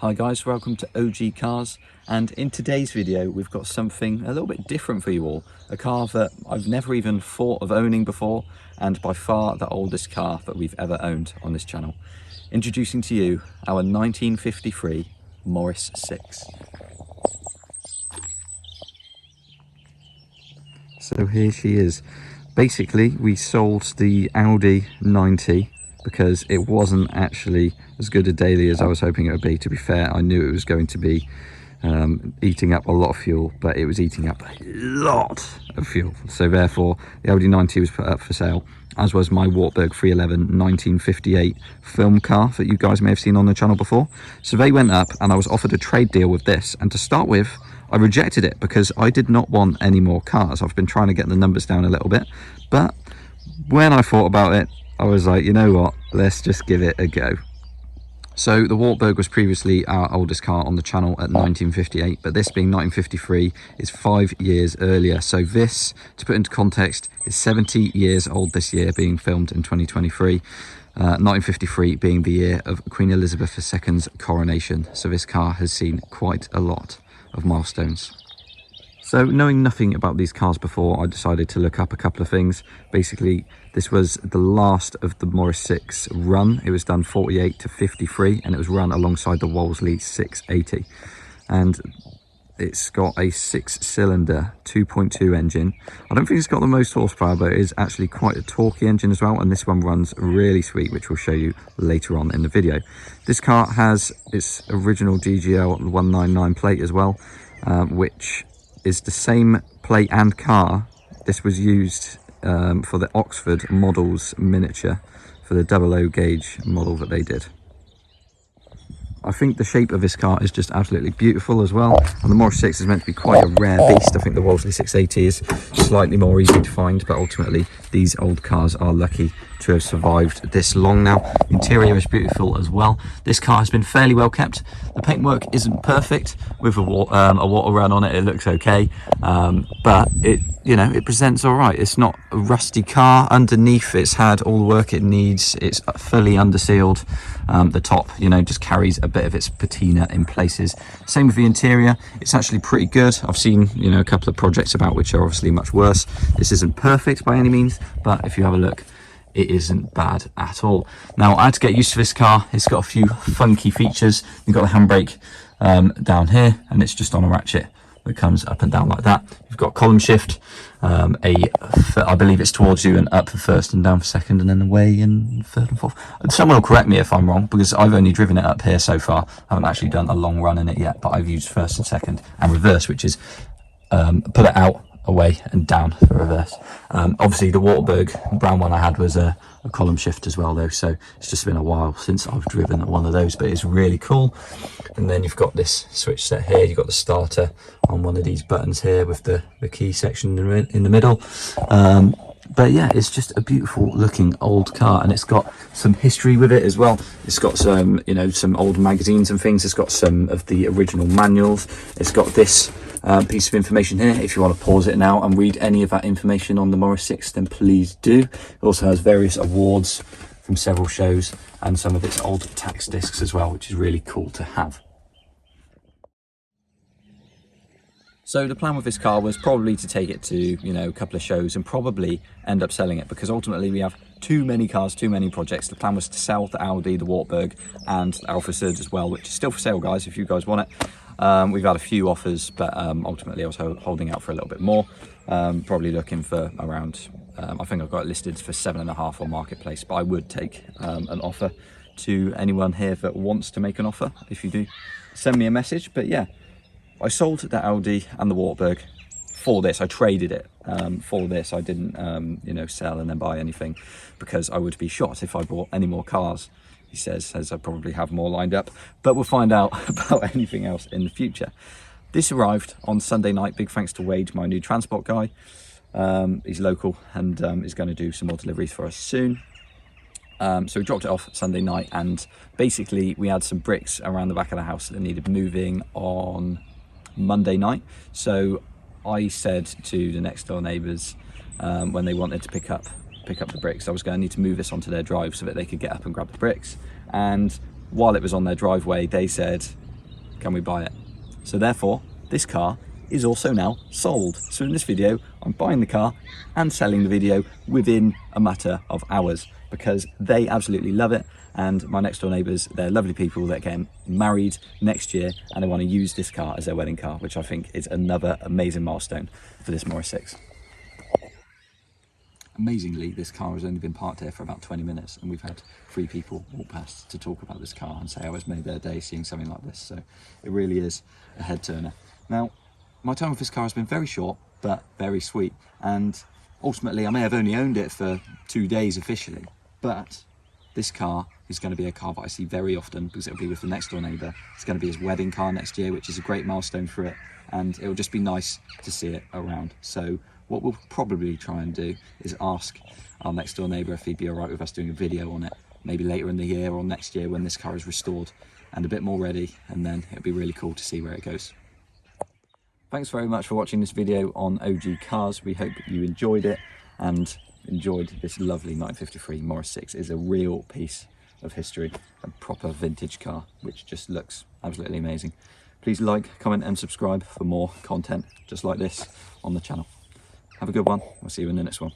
Hi guys, welcome to OG Cars, and in today's video we've got something a little bit different for you all. A car that I've never even thought of owning before, and by far the oldest car that we've ever owned on this channel. Introducing to you our 1953 Morris 6. So here she is. Basically we sold the Audi 90 because it wasn't actually as good a daily as I was hoping it would be. To be fair, I knew it was going to be eating up a lot of fuel, but it was eating up a lot of fuel. So therefore, the Audi 90 was put up for sale, as was my Wartburg 311 1958 film car that you guys may have seen on the channel before. So they went up and I was offered a trade deal with this, and to start with, I rejected it because I did not want any more cars. I've been trying to get the numbers down a little bit, but when I thought about it, I was like, you know what, let's just give it a go. So the Wartburg was previously our oldest car on the channel at 1958, but this being 1953 is 5 years earlier. So this, to put into context, is 70 years old this year, being filmed in 2023. 1953 being the year of Queen Elizabeth II's coronation. So this car has seen quite a lot of milestones. So knowing nothing about these cars before, I decided to look up a couple of things. Basically, this was the last of the Morris 6 run. It was done 48 to 53 and it was run alongside the Wolseley 680. And it's got a 6-cylinder 2.2 engine. I don't think it's got the most horsepower, but it is actually quite a torquey engine as well. And this one runs really sweet, which we'll show you later on in the video. This car has its original DGL 199 plate as well, which is the same plate and car. This was used for the Oxford models miniature, for the 00 gauge model that they did. I think the shape of this car is just absolutely beautiful as well, and the Morris 6 is meant to be quite a rare beast. I think the Wolseley 680 is slightly more easy to find, but ultimately these old cars are lucky to have survived this long now. The interior is beautiful as well. This car has been fairly well kept. The paintwork isn't perfect. With a water run on it, it looks okay, but it presents all right. It's not a rusty car. Underneath, it's had all the work it needs. It's fully undersealed. The top, just carries a bit of its patina in places. Same with the interior. It's actually pretty good. I've seen, a couple of projects about which are obviously much worse. This isn't perfect by any means, but if you have a look, it isn't bad at all. Now, I had to get used to this car. It's got a few funky features. You've got the handbrake down here, and it's just on a ratchet that comes up and down like that. You've got column shift, I believe it's towards you and up for first and down for second, and then away in third and fourth. Someone will correct me if I'm wrong, because I've only driven it up here so far. I haven't actually done a long run in it yet, but I've used first and second and reverse, which is pull it out, away and down for reverse. Obviously the Wartburg brown one I had was a column shift as well though, so it's just been a while since I've driven one of those, but it's really cool. And then you've got this switch set here. You've got the starter on one of these buttons here with the key section in the middle. But yeah, it's just a beautiful looking old car, and it's got some history with it as well. It's got some some old magazines and things. It's got some of the original manuals. It's got this piece of information here. If you want to pause it now and read any of that information on the Morris 6, then please do. It also has various awards from several shows and some of its old tax discs as well, which is really cool to have. So the plan with this car was probably to take it to, a couple of shows and probably end up selling it, because ultimately we have too many cars, too many projects. The plan was to sell the Audi, the Wartburg and the Alfa Sud as well, which is still for sale, guys, if you guys want it. We've had a few offers, but ultimately I was holding out for a little bit more, probably looking for around, I think I've got it listed for 7.5 on Marketplace, but I would take an offer to anyone here that wants to make an offer. If you do, send me a message. But yeah, I sold the Audi and the Wartburg for this. I traded it for this. I didn't sell and then buy anything, because I would be shot if I bought any more cars. He says I probably have more lined up, but we'll find out about anything else in the future. This arrived on Sunday night. Big thanks to Wade, my new transport guy. He's local and is going to do some more deliveries for us soon. So we dropped it off Sunday night, and basically we had some bricks around the back of the house that needed moving on Monday night. So I said to the next door neighbours, when they wanted to pick up the bricks, I was going to need to move this onto their drive so that they could get up and grab the bricks. And while it was on their driveway, they said, can we buy it? So therefore, this car is also now sold. So in this video, I'm buying the car and selling the video within a matter of hours because they absolutely love it. And my next door neighbours, they're lovely people that get married next year and they want to use this car as their wedding car, which I think is another amazing milestone for this Morris 6. Amazingly, this car has only been parked here for about 20 minutes and we've had 3 people walk past to talk about this car and say how it's made their day seeing something like this. So it really is a head turner. Now, my time with this car has been very short, but very sweet. And ultimately, I may have only owned it for 2 days officially, but this car is going to be a car that I see very often because it'll be with the next door neighbour. It's going to be his wedding car next year, which is a great milestone for it. And it'll just be nice to see it around. So what we'll probably try and do is ask our next door neighbour if he'd be all right with us doing a video on it, maybe later in the year or next year when this car is restored and a bit more ready, and then it'll be really cool to see where it goes. Thanks very much for watching this video on OG cars. We hope you enjoyed it and enjoyed this lovely 1953 Morris 6. It's a real piece of history, a proper vintage car, which just looks absolutely amazing. Please like, comment and subscribe for more content just like this on the channel. Have a good one. We'll see you in the next one.